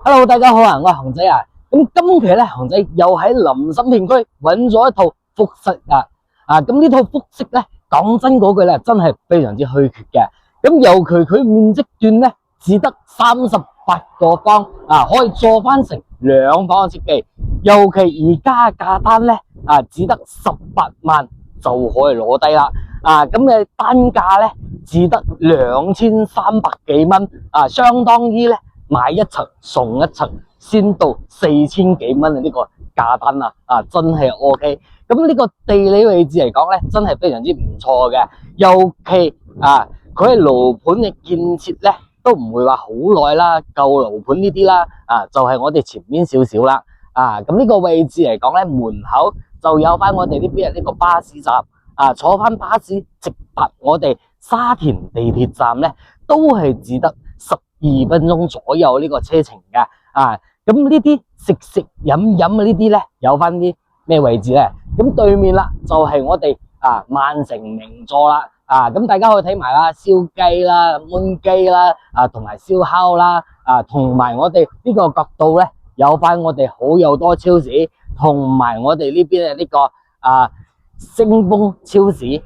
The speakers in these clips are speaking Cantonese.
Hello，大家好啊，我係熊仔啊。咁今期咧，熊仔又喺林森片區揾咗一套複式咁呢套複式咧，講真嗰句咧，真係非常之虛缺嘅。咁尤其佢面積段咧，只得38個方可以做翻成2房嘅設計。尤其而家價單咧只得18萬就可以攞低啦。咁嘅單價咧只得2300幾蚊相當於咧買一層送一層，先到4000幾蚊嘅呢個價單真係 OK。咁呢個地理位置嚟講咧，真係非常之唔錯嘅。尤其佢係樓盤嘅建設咧，都唔會話好耐啦，舊樓盤呢啲啦就係我哋前面少少啦。咁呢個位置嚟講咧，門口就有翻我哋呢邊呢個巴士站坐翻巴士直達我哋沙田地鐵站咧，都係只得12分鐘左右呢個車程嘅。咁呢啲食飲嘅呢啲咧，有翻啲咩位置咧？咁對面啦，就係我哋萬城名座啦。咁大家可以睇埋啦，燒雞啦、燜雞啦，同埋燒烤啦，同埋我哋呢個角度咧，有翻我哋好友多超市，同埋我哋呢邊嘅呢個星豐超市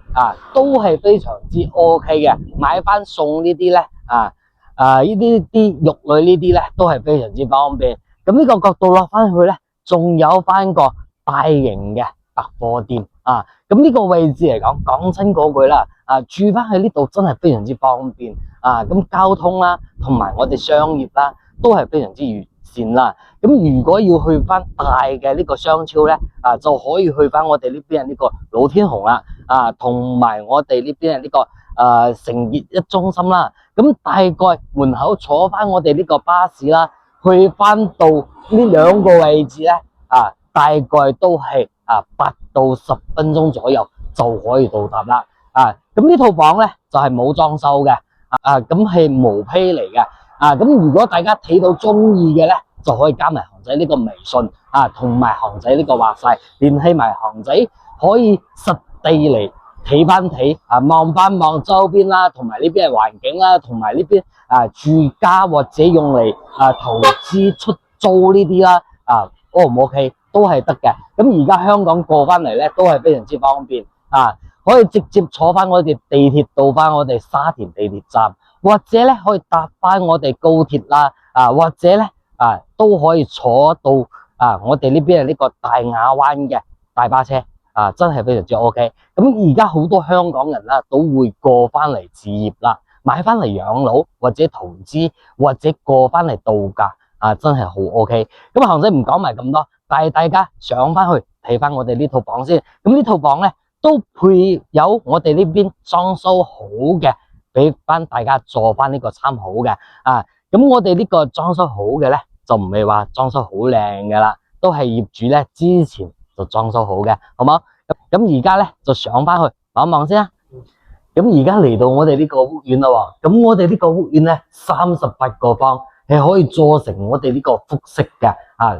都係非常之 OK 嘅。買翻餸呢啲咧呢啲肉類呢啲咧都係非常之方便。咁呢個角度落翻去咧，仲有翻個大型嘅百貨店咁呢個位置嚟講，講真嗰句啦，住翻喺呢度真係非常之方便咁交通啦，同埋我哋商業啦，都係非常之完善啦。咁如果要去翻大嘅呢個商超咧就可以去翻我哋呢邊呢個老天虹啦同埋我哋呢邊呢個誠業一中心啦。咁大概門口坐翻我哋呢個巴士啦，去翻到呢兩個位置咧大概都係8到10分鐘左右就可以到達啦。咁呢套房咧就係冇裝修嘅咁係毛坯嚟嘅咁如果大家睇到中意嘅咧，就可以加埋熊仔呢個微信同埋熊仔呢個話晒聯繫埋熊仔，可以實地嚟睇翻睇望翻望周邊啦，同埋呢邊嘅環境啦，同埋呢邊住家或者用嚟投資出租呢啲啦O 唔 OK 都係得嘅。咁而家香港過翻嚟咧都係非常之方便可以直接坐翻我哋地鐵到翻我哋沙田地鐵站，或者咧可以搭翻我哋高鐵啦或者咧都可以坐到我哋呢邊係呢個大亞灣嘅大巴車真係非常之 OK。咁而家好多香港人啦都會過翻嚟置業啦，買翻嚟養老或者投資或者過翻嚟度假真係好 OK。咁熊仔唔講埋咁多，帶大家上翻去睇翻我哋呢套房先。咁呢套房咧都配有我哋呢邊裝修好嘅，俾翻大家做翻呢個參考嘅咁我哋呢個裝修好嘅咧，就唔係話裝修好靚嘅啦，都係業主咧之前就裝修好嘅，好冇？咁而家咧就上翻去望一望先啦。咁而家嚟到我哋呢個屋苑啦喎，咁我哋呢個屋苑咧38個方係可以做成我哋呢個複式嘅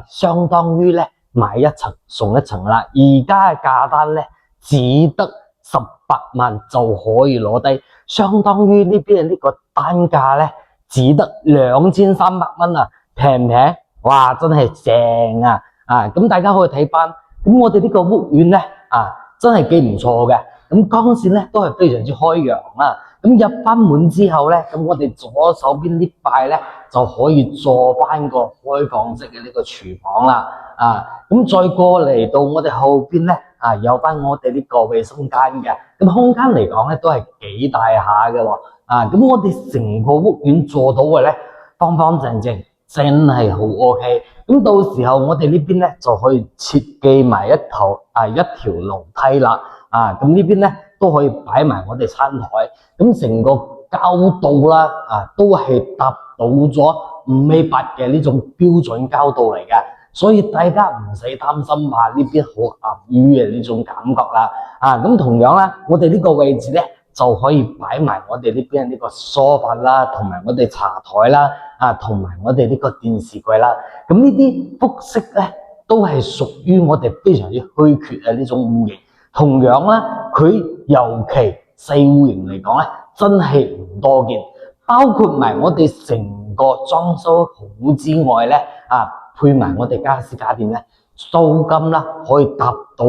相當於咧買一層送一層啦。而家嘅價單咧只得18萬就可以攞低，相當於呢邊嘅呢個單價咧只得2300蚊平唔平？哇，真係正咁大家可以睇翻，咁我哋呢個屋苑咧真係幾唔錯嘅。咁光線咧都係非常之開揚啦。咁入翻門之後咧，咁我哋左手邊呢塊咧就可以做翻個開放式嘅呢個廚房啦。咁再過嚟到我哋後邊咧有翻我哋呢個衛生間嘅。咁空間嚟講咧都係幾大下嘅喎。咁我哋成個屋苑做到嘅咧方方正正，真係好 OK。咁到時候我哋呢邊咧就可以設計埋一條樓梯啦。咁呢邊咧都可以擺埋我哋餐台，咁成個高度啦都係達到咗5.8米嘅呢種標準高度嚟嘅，所以大家唔使擔心話呢邊好壓雨嘅呢種感覺啦。咁同樣啦，我哋呢個位置咧就可以擺埋我哋呢邊呢個梳化啦，同埋我哋茶台啦，同埋我哋呢個電視櫃啦。咁呢啲複式咧都係屬於我哋非常之虛缺嘅呢種戶型。同樣啦，佢尤其細戶型嚟講咧，真係唔多見。包括埋我哋成個裝修好之外咧，配埋我哋家私家電咧，租金啦可以達到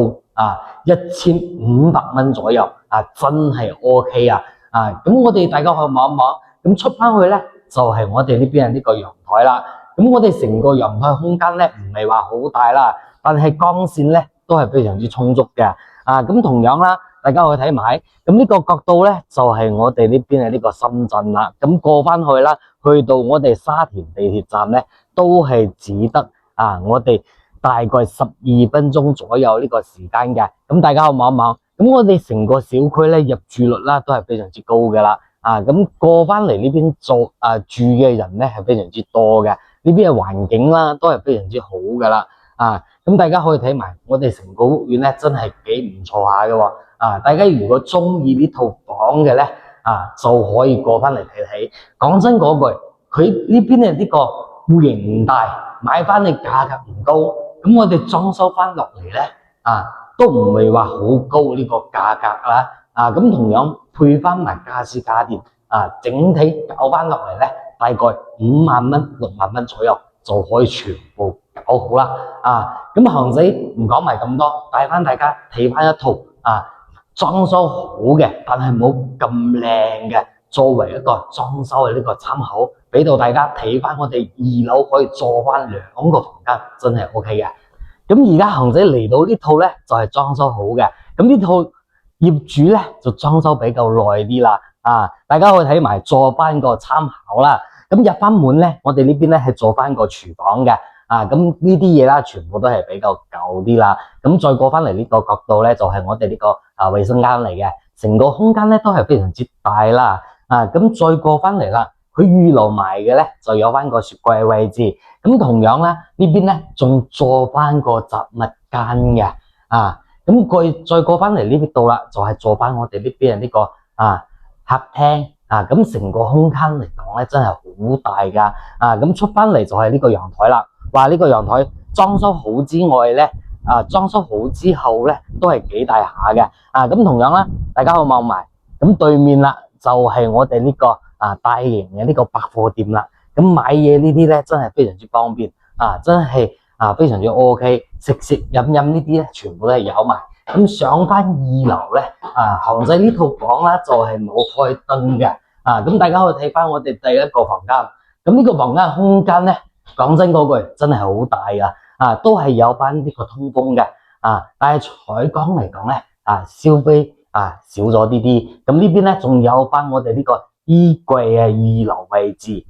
1500蚊左右，真係 OK 啊！咁我哋大家可以望一望，咁出翻去咧就係我哋呢邊嘅呢個陽台啦。咁我哋成個陽台空間咧唔係話好大啦，但係光線咧都係非常之充足嘅。咁同樣啦，大家可以睇埋，咁呢個角度咧就係我哋呢邊嘅呢個深圳啦。咁過翻去啦，去到我哋沙田地鐵站咧，都係只得我哋大概12分鐘左右呢個時間嘅。咁大家可以望一望，咁我哋成個小區咧入住率啦都係非常之高嘅啦。咁過翻嚟呢邊住嘅人咧係非常之多嘅，呢邊嘅環境啦都係非常之好噶啦。咁大家可以睇埋我哋成個屋苑咧，真係幾唔錯下嘅喎。大家如果中意呢套房嘅咧，就可以過翻嚟睇睇。講真嗰句，佢呢邊嘅呢個戶型唔大，買翻嚟價格唔高，咁我哋裝修翻落嚟咧，都唔係話好高呢個價格啦。咁同樣配翻埋家私家電，整體搞翻落嚟咧，大概5萬蚊、6萬蚊左右就可以全部搞好啦。咁行仔唔講埋咁多，帶翻大家睇翻一套裝修好嘅，但係冇咁靚嘅，作為一個裝修嘅呢個參考，俾到大家睇翻我哋2樓可以做翻2個房間，真係 OK 嘅。咁而家行仔嚟到呢套咧就係裝修好嘅，咁呢套業主咧就裝修比較耐啲啦。大家可以睇埋做翻個參考啦。咁入翻門咧，我哋呢邊咧係做翻個廚房嘅。咁呢啲嘢啦，全部都係比較舊啲啦。咁再過翻嚟呢個角度咧，就係我哋呢個衛生間嚟嘅，成個空間咧都係非常之大啦。咁再過翻嚟啦，佢預留埋嘅咧就有翻個雪櫃位置。咁同樣啦，呢邊咧仲做翻個雜物間嘅。咁再過翻嚟呢邊度啦，就係做翻我哋呢邊嘅呢個客廳。咁成個空間嚟講咧，真係好大噶。咁出翻嚟就係呢個陽台啦。話呢個陽台裝修好之外咧，裝修好之後咧都係幾大下嘅。咁同樣啦，大家可以望埋，咁對面啦就係我哋呢個大型嘅呢個百貨店啦。咁買嘢呢啲咧真係非常之方便，真係非常之 OK， 食飲呢啲咧全部都係有埋。咁上翻2樓咧，行仔呢套房啦就係冇開燈嘅。咁大家可以睇翻我哋第一個房間，咁呢個房間空間咧，講真嗰句真係好大噶。都係有翻呢個通風嘅。但係採光嚟講咧，消費少咗啲。咁呢邊咧仲有翻我哋呢個衣櫃嘅2樓位置。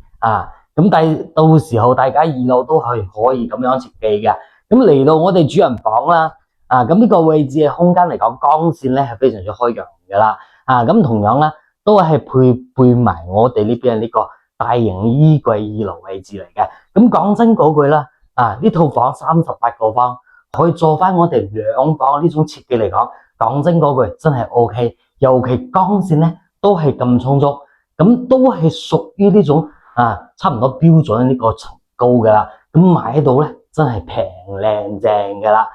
咁到時候大家2樓都係可以咁樣設計嘅。咁嚟到我哋主人房啦，咁呢個位置嘅空間嚟講，光線咧係非常之開揚噶啦。咁同樣啦，都係配備埋我哋呢邊嘅呢個大型衣櫃2樓位置嚟嘅。咁講真嗰句啦，呢套房38個方可以做翻我哋2房呢種設計嚟講，講真嗰句真係 OK。尤其光線咧都係咁充足，咁都係屬於呢種差唔多標準呢個層高噶啦。咁買到咧真係平靚正噶啦。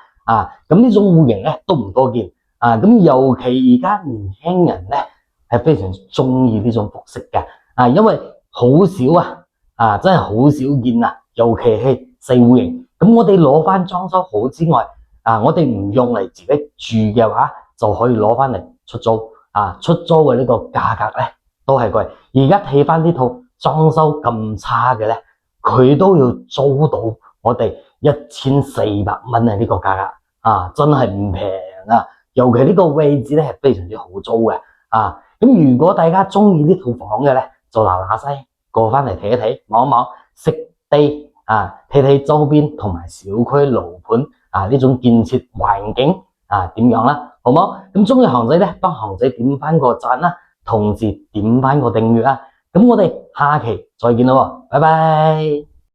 咁呢種戶型咧都唔多見。咁尤其而家年輕人咧係非常中意呢種服飾嘅。因為好少真係好少見。尤其係細戶型。咁我哋攞翻裝修好之外，我哋唔用嚟自己住嘅話，就可以攞翻嚟出租。出租嘅呢個價格咧都係貴。而家睇翻呢套裝修咁差嘅咧，佢都要租到我哋1400蚊呢個價格。真係唔平。尤其呢個位置咧係非常之好租嘅。咁如果大家中意呢套房嘅咧，就嗱聲過翻嚟睇一睇，望一望，實地睇睇周邊同埋小區樓盤呢種建設環境點樣啦，好冇？咁中意行仔咧，幫行仔點翻個讚啦，同時點翻個訂閱啦。咁我哋下期再見啦，拜拜。